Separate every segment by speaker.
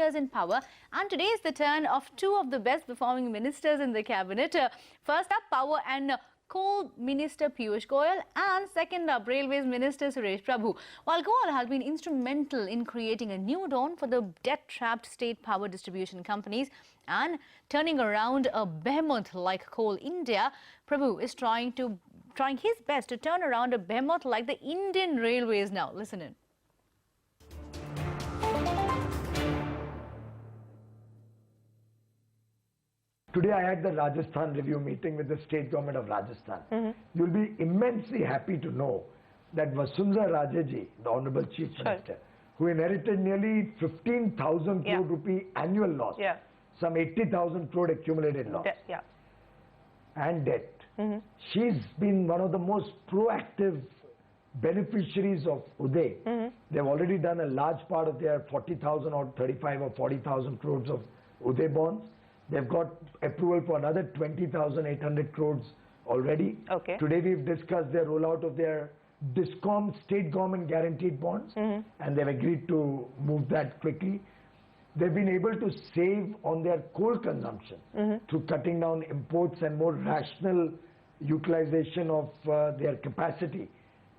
Speaker 1: years in power, and today is the turn of two of the best performing ministers in the cabinet. First up, Power and Coal Minister Piyush Goyal, and second up, Railways Minister Suresh. While Goyal has been instrumental in creating a new dawn for the debt-trapped state power distribution companies and turning around a behemoth like Coal India, Prabhu is trying his best to turn around a behemoth like the Indian Railways now. Listen in.
Speaker 2: Today I had the Rajasthan review meeting with the state government of Rajasthan. You'll be immensely happy to know that Vasundhara Raje ji, the Honorable Chief Minister, who inherited nearly 15,000 crore rupee annual loss, some 80,000 crore accumulated loss, and debt. She's been one of the most proactive beneficiaries of Uday. They've already done a large part of their 40,000 or 35 or 40,000 crores of Uday bonds. They've got approval for another 20,800 crores already. Today we've discussed their rollout of their DISCOM state government guaranteed bonds, and they've agreed to move that quickly. They've been able to save on their coal consumption through cutting down imports and more rational utilization of their capacity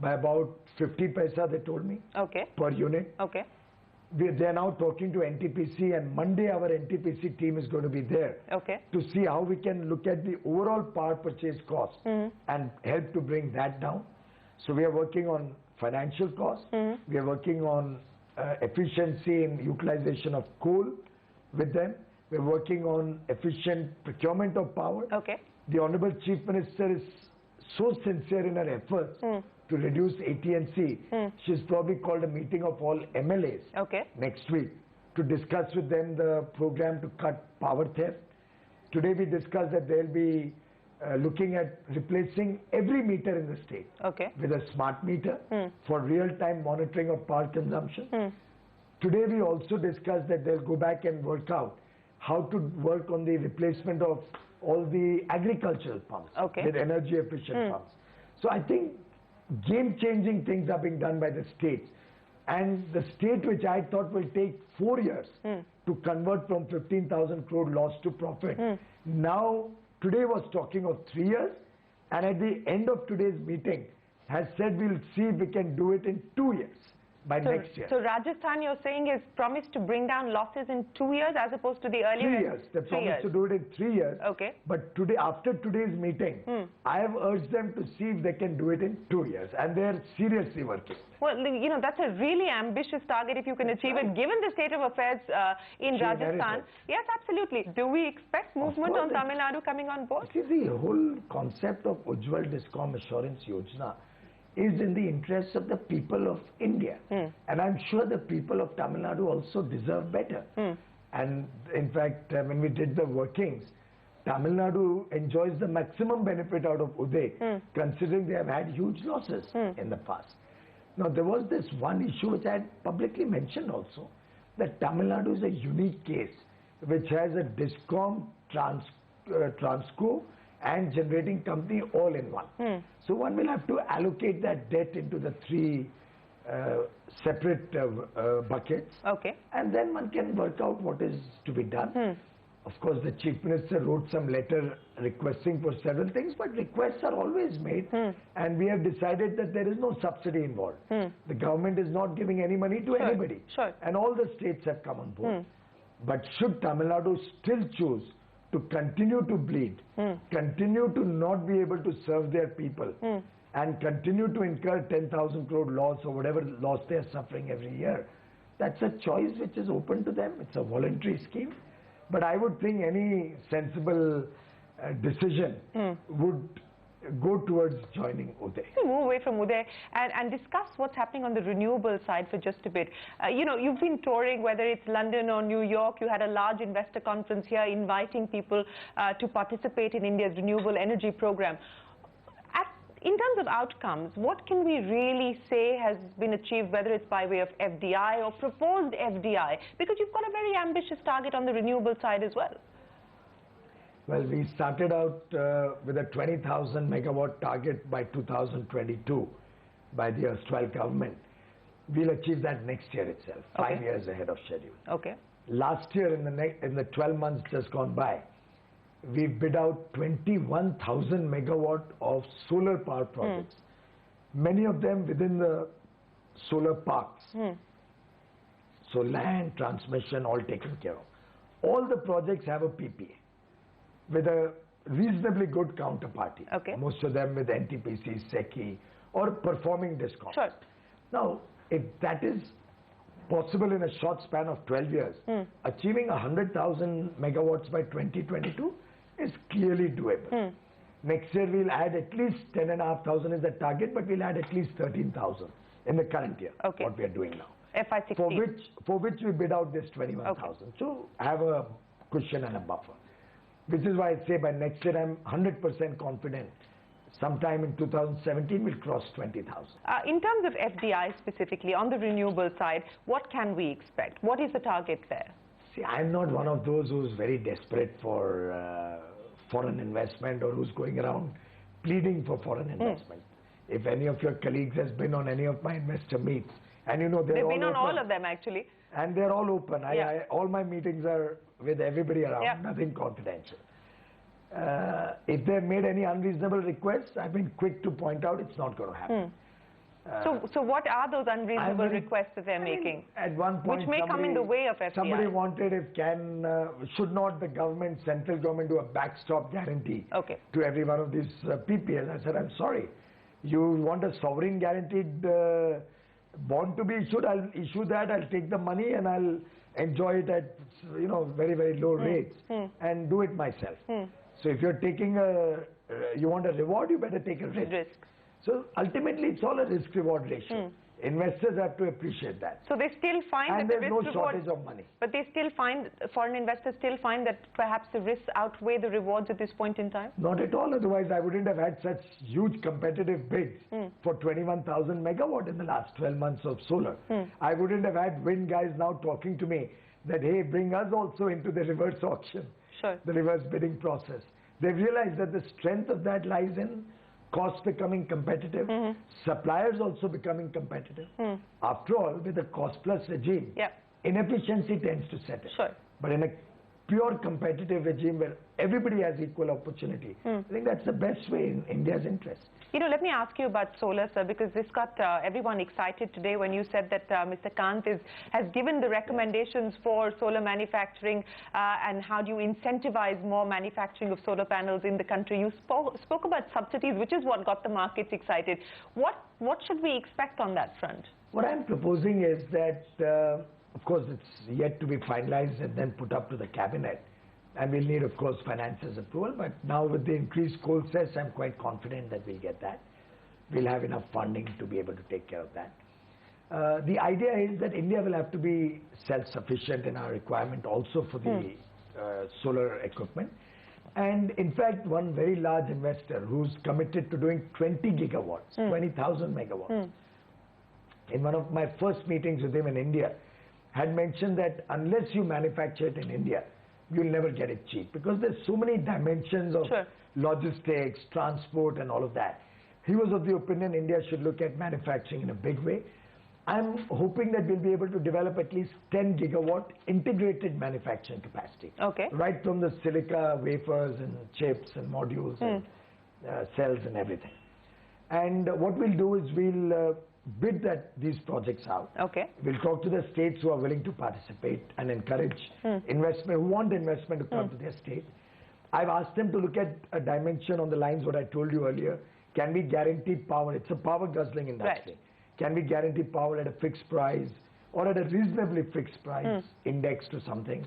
Speaker 2: by about 50 paisa, they told me, per unit. They're now talking to NTPC, and Monday our NTPC team is going to be there to see how we can look at the overall power purchase cost and help to bring that down. So we are working on financial costs, we are working on efficiency in utilization of coal with them, we're working on efficient procurement of power. The Honorable Chief Minister is so sincere in her efforts to reduce AT&C. She's probably called a meeting of all MLAs next week to discuss with them the program to cut power theft. Today we discussed that they'll be looking at replacing every meter in the state with a smart meter for real-time monitoring of power consumption. Today we also discussed that they'll go back and work out how to work on the replacement of all the agricultural pumps with energy efficient pumps. So I think game-changing things are being done by the states, and the state which I thought will take 4 years to convert from 15,000 crore loss to profit, now today was talking of 3 years, and at the end of today's meeting has said we'll see if we can do it in 2 years by next year.
Speaker 3: So Rajasthan, you're saying, is promised to bring down losses in 2 years as opposed to the earlier
Speaker 2: 3 years. They promised to do it in 3 years. But today, after today's meeting, I have urged them to see if they can do it in 2 years, and they're seriously working.
Speaker 3: Well, you know, that's a really ambitious target if you can achieve it, given the state of affairs in Rajasthan. Yes, absolutely. Do we expect movement on Tamil Nadu coming on board?
Speaker 2: See, the whole concept of Ujjwal Discom Assurance Yojana is in the interests of the people of India. And I'm sure the people of Tamil Nadu also deserve better. And in fact, when we did the workings, Tamil Nadu enjoys the maximum benefit out of Uday, considering they have had huge losses in the past. Now, there was this one issue which I had publicly mentioned also, that Tamil Nadu is a unique case, which has a DISCOM, Transco, and generating company all in one. So one will have to allocate that debt into the three separate buckets, and then one can work out what is to be done. Of course, the Chief Minister wrote some letter requesting for several things, but requests are always made, and we have decided that there is no subsidy involved. The government is not giving any money to anybody, and all the states have come on board. But should Tamil Nadu still choose to continue to bleed, continue to not be able to serve their people, and continue to incur 10,000 crore loss or whatever loss they are suffering every year, that's a choice which is open to them. It's a voluntary scheme. But I would think any sensible decision would go towards joining Uday.
Speaker 3: Move away from Uday and discuss what's happening on the renewable side for just a bit. You know, you've been touring, whether it's London or New York. You had a large investor conference here inviting people to participate in India's renewable energy program. In terms of outcomes, what can we really say has been achieved, whether it's by way of FDI or proposed FDI? Because you've got a very ambitious target on the renewable side as well.
Speaker 2: Well, we started out with a 20,000 megawatt target by 2022 by the erstwhile government. We'll achieve that next year itself, 5 years ahead of schedule. Last year, in the 12 months just gone by, we bid out 21,000 megawatt of solar power projects. Many of them within the solar parks. So land, transmission, all taken care of. All the projects have a PPA with a reasonably good counterparty.
Speaker 3: Okay.
Speaker 2: Most of them with NTPC, SECI, or performing discoms.
Speaker 3: Sure.
Speaker 2: Now, if that is possible in a short span of 12 years, achieving 100,000 megawatts by 2022 is clearly doable. Next year we'll add at least 10,500 is the target, but we'll add at least 13,000 in the current year, what we are doing now.
Speaker 3: FY16.
Speaker 2: For which we bid out this 21,000. So have a cushion and a buffer. Which is why I say by next year I'm 100% confident. Sometime in 2017 we'll cross 20,000.
Speaker 3: In terms of FDI specifically, on the renewable side, what can we expect? What is the target there?
Speaker 2: See, I'm not one of those who's very desperate for foreign investment or who's going around pleading for foreign investment. If any of your colleagues has been on any of my investor meets, and you know they've
Speaker 3: been on
Speaker 2: open,
Speaker 3: all of them actually.
Speaker 2: And they're all open. All my meetings are with everybody around, nothing confidential. If they've made any unreasonable requests, I've been quick to point out it's not going to happen.
Speaker 3: So what are those unreasonable requests that they're making?
Speaker 2: At one point,
Speaker 3: which may come in the way of FDI.
Speaker 2: Somebody wanted should not the government, central government, do a backstop guarantee to every one of these PPAs? I said, I'm sorry. You want a sovereign guaranteed bond to be issued? I'll issue that. I'll take the money and I'll enjoy it at very, very low rates and do it myself. So if you're taking you want a reward, you better take a risk. So ultimately, it's all a risk-reward ratio. Investors have to appreciate that.
Speaker 3: So they still find
Speaker 2: and
Speaker 3: that
Speaker 2: there's
Speaker 3: the risk
Speaker 2: no shortage of money.
Speaker 3: But they still find, foreign investors still find that perhaps the risks outweigh the rewards at this point in time?
Speaker 2: Not at all. Otherwise, I wouldn't have had such huge competitive bids for 21,000 megawatt in the last 12 months of solar. I wouldn't have had wind guys now talking to me that, hey, bring us also into the reverse auction, the reverse bidding process. They've realized that the strength of that lies in costs becoming competitive, suppliers also becoming competitive. After all, with a cost-plus regime, inefficiency tends to set in. But in a pure competitive regime where everybody has equal opportunity, I think that's the best way in India's interest.
Speaker 3: Let me ask you about solar, sir, because this got everyone excited today when you said that Mr. Kant has given the recommendations for solar manufacturing and how do you incentivize more manufacturing of solar panels in the country. You spoke about subsidies, which is what got the markets excited. What should we expect on that front?
Speaker 2: What I'm proposing is that, of course, it's yet to be finalized and then put up to the cabinet. And we'll need, of course, finances approval. But now with the increased coal cess, I'm quite confident that we'll get that. We'll have enough funding to be able to take care of that. The idea is that India will have to be self-sufficient in our requirement also for the solar equipment. And in fact, one very large investor who's committed to doing 20 gigawatts, 20,000 megawatts. In one of my first meetings with him in India, had mentioned that unless you manufacture it in India, you'll never get it cheap because there's so many dimensions of logistics, transport and all of that. He was of the opinion India should look at manufacturing in a big way. I'm hoping that we'll be able to develop at least 10 gigawatt integrated manufacturing capacity. Right from the silica, wafers and chips and modules and cells and everything. And what we'll do is we'll bid these projects out. We'll talk to the states who are willing to participate and encourage investment, who want investment to come to their state. I've asked them to look at a dimension on the lines what I told you earlier. Can we guarantee power? It's a power guzzling industry. Can we guarantee power at a fixed price or at a reasonably fixed price indexed to something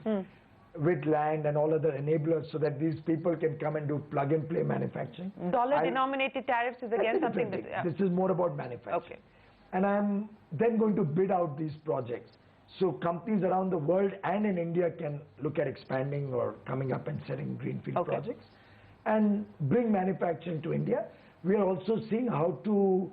Speaker 2: with land and all other enablers so that these people can come and do plug-and-play manufacturing?
Speaker 3: Dollar-denominated tariffs is again something that...
Speaker 2: This is more about manufacturing. And I'm then going to bid out these projects. So companies around the world and in India can look at expanding or coming up and setting greenfield projects and bring manufacturing to India. We are also seeing how to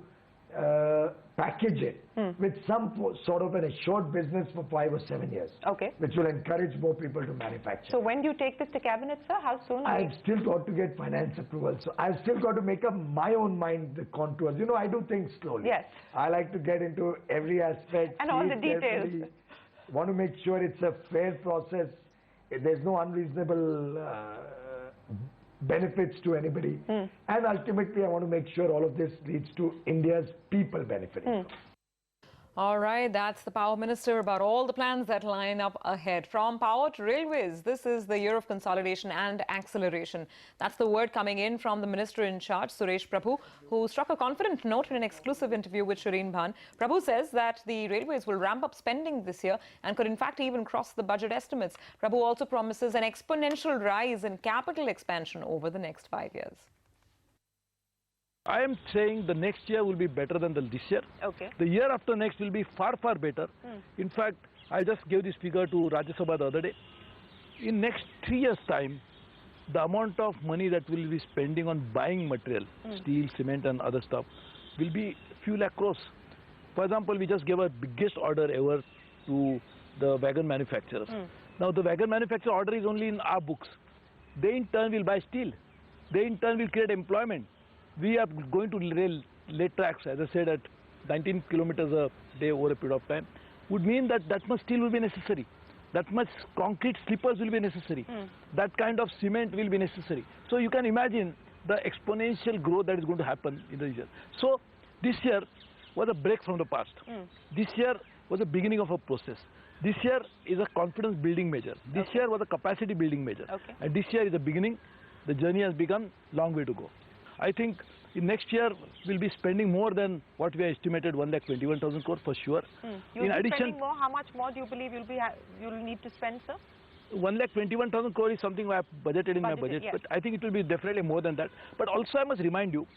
Speaker 2: package it with some sort of an assured business for 5 or 7 years, which will encourage more people to manufacture.
Speaker 3: So when do you take this to cabinet, sir? How soon?
Speaker 2: I've still got to get finance approval. So I've still got to make up my own mind the contours. I do things slowly. I like to get into every aspect.
Speaker 3: And all the details.
Speaker 2: want to make sure it's a fair process. There's no unreasonable benefits to anybody. And ultimately, I want to make sure all of this leads to India's people benefiting.
Speaker 4: All right, that's the Power Minister about all the plans that line up ahead. From power to railways, this is the year of consolidation and acceleration. That's the word coming in from the Minister in charge, Suresh Prabhu, who struck a confident note in an exclusive interview with Shireen Bhan. Prabhu says that the railways will ramp up spending this year and could in fact even cross the budget estimates. Prabhu also promises an exponential rise in capital expansion over the next 5 years.
Speaker 5: I am saying the next year will be better than this year.
Speaker 3: Okay.
Speaker 5: The year after next will be far, far better. In fact, I just gave this figure to Rajya Sabha the other day. In next 3 years' time, the amount of money that we will be spending on buying material, steel, cement and other stuff, will be few lakh crores. For example, we just gave our biggest order ever to the wagon manufacturers. Now, the wagon manufacturer order is only in our books. They in turn will buy steel. They in turn will create employment. We are going to lay tracks, as I said, at 19 kilometers a day over a period of time, would mean that that much steel will be necessary. That much concrete sleepers will be necessary. That kind of cement will be necessary. So you can imagine the exponential growth that is going to happen in the year. So this year was a break from the past. This year was the beginning of a process. This year is a confidence building measure. This year was a capacity building measure. And this year is the beginning. The journey has begun, long way to go. I think in next year we'll be spending more than what we estimated, 1,21,000 crore for sure.
Speaker 3: You'll be spending more. How much more do you believe you'll need to spend, sir?
Speaker 5: 1,21,000 crore is something I have budgeted in my budget,
Speaker 3: yes.
Speaker 5: but I think it will be definitely more than that. But also I must remind you,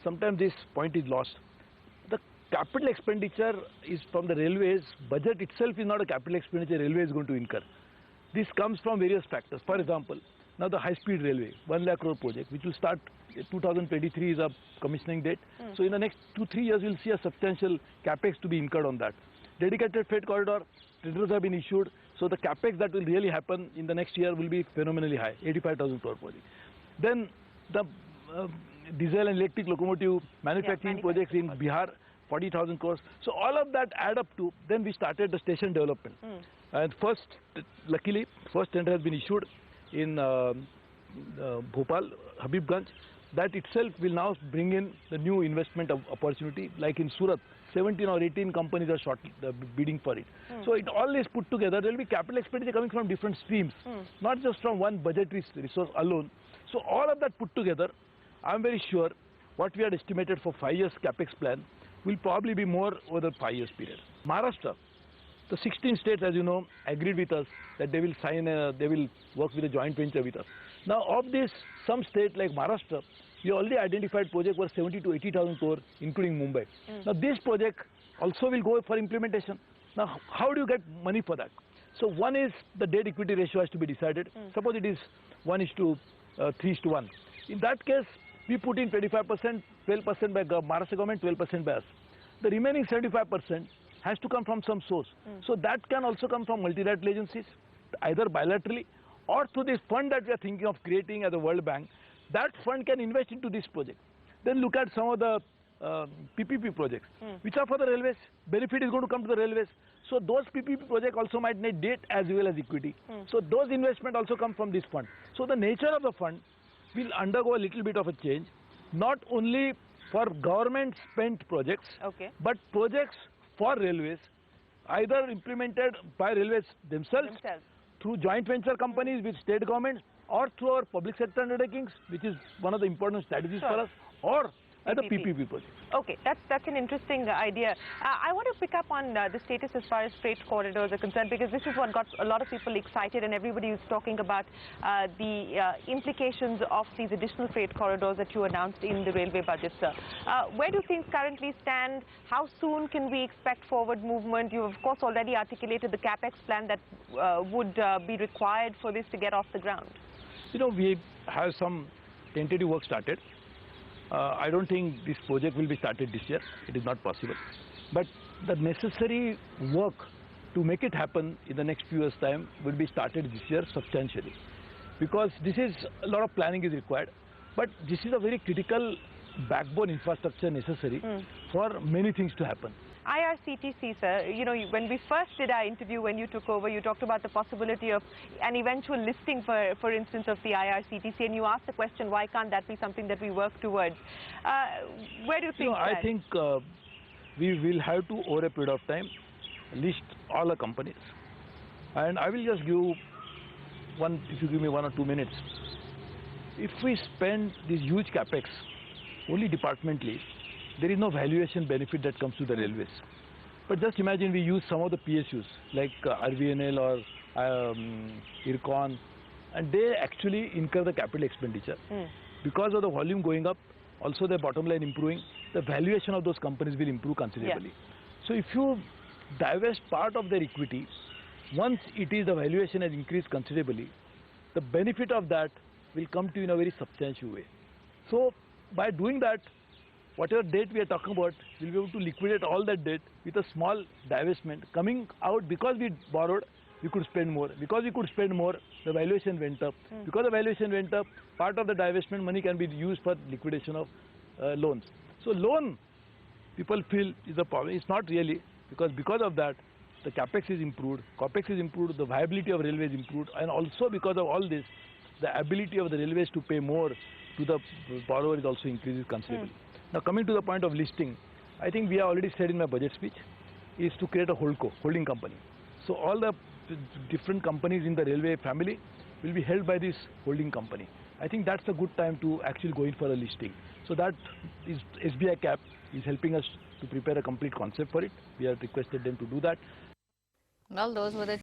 Speaker 5: sometimes this point is lost. The capital expenditure is from the railways. Budget itself is not a capital expenditure railway is going to incur. This comes from various factors. For example, now the high-speed railway, 1 lakh crore project, which will start 2023 is a commissioning date. So in the next 2-3 years, we'll see a substantial capex to be incurred on that. Dedicated freight corridor, tenders have been issued. So the capex that will really happen in the next year will be phenomenally high, 85,000 crore project. Then the diesel and electric locomotive manufacturing projects in Bihar, 40,000 crores. So all of that add up to, then we started the station development. And first, luckily, first tender has been issued in Bhopal, Habibganj. That itself will now bring in the new investment opportunity. Like in Surat, 17 or 18 companies are bidding for it. So it all is put together. There will be capital expenditure coming from different streams, not just from one budgetary resource alone. So all of that put together, I'm very sure what we had estimated for 5 years capex plan will probably be more over the 5 years period. Maharashtra, the 16 states, as you know, agreed with us that they will sign, they will work with a joint venture with us. Now, of this, some state like Maharashtra, we already identified project worth 70 to 80,000 crore, including Mumbai. Now, this project also will go for implementation. Now, how do you get money for that? So, one is the debt equity ratio has to be decided. Suppose it is 1:3:1. In that case, we put in 25%, 12% by Maharashtra government, 12% by us. The remaining 75% has to come from some source. So that can also come from multilateral agencies, either bilaterally or through this fund that we are thinking of creating as a World Bank. That fund can invest into this project. Then look at some of the PPP projects, which are for the railways. Benefit is going to come to the railways. So those PPP projects also might need debt as well as equity. So those investment also come from this fund. So the nature of the fund will undergo a little bit of a change, not only for government spent projects, but projects for railways, either implemented by railways themselves, through joint venture companies with state governments, or through our public sector undertakings, which is one of the important strategies for us, or as a PPP project.
Speaker 3: Okay, that's an interesting idea. I want to pick up on the status as far as freight corridors are concerned, because this is what got a lot of people excited, and everybody is talking about the implications of these additional freight corridors that you announced in the railway budget, sir. Where do things currently stand? How soon can we expect forward movement? You, of course, already articulated the capex plan that would be required for this to get off the ground.
Speaker 5: You know, we have some tentative work started. I don't think this project will be started this year. It is not possible. But the necessary work to make it happen in the next few years' time will be started this year substantially. Because this is, a lot of planning is required. But this is a very critical backbone infrastructure necessary for many things to happen.
Speaker 3: IRCTC, sir, you know, when we first did our interview when you took over, you talked about the possibility of an eventual listing, for instance, of the IRCTC, and you asked the question, why can't that be something that we work towards? Where do you think
Speaker 5: I think we will have to, over a period of time, list all the companies. And I will just give one, if you give me 1 or 2 minutes. If we spend this huge capex only departmentally, there is no valuation benefit that comes to the railways. But just imagine we use some of the PSUs like RVNL or IRCON, and they actually incur the capital expenditure. Because of the volume going up, also the bottom line improving, the valuation of those companies will improve considerably. So if you divest part of their equity, once the valuation has increased considerably, the benefit of that will come to you in a very substantial way. So by doing that, whatever debt we are talking about, we'll be able to liquidate all that debt with a small divestment. Coming out, because we borrowed, we could spend more. Because we could spend more, the valuation went up. Because the valuation went up, part of the divestment money can be used for liquidation of loans. So loan, people feel is a problem. It's not really, because of that, the capex is improved, capex is improved, the viability of railways improved, and also because of all this, the ability of the railways to pay more to the borrower is also increases considerably. Now coming to the point of listing, I think we have already said in my budget speech, is to create a holding company. So all the different companies in the railway family will be held by this holding company. I think that's a good time to actually go in for a listing. So that is SBI Cap is helping us to prepare a complete concept for it. We have requested them to do that.
Speaker 1: Well, those were the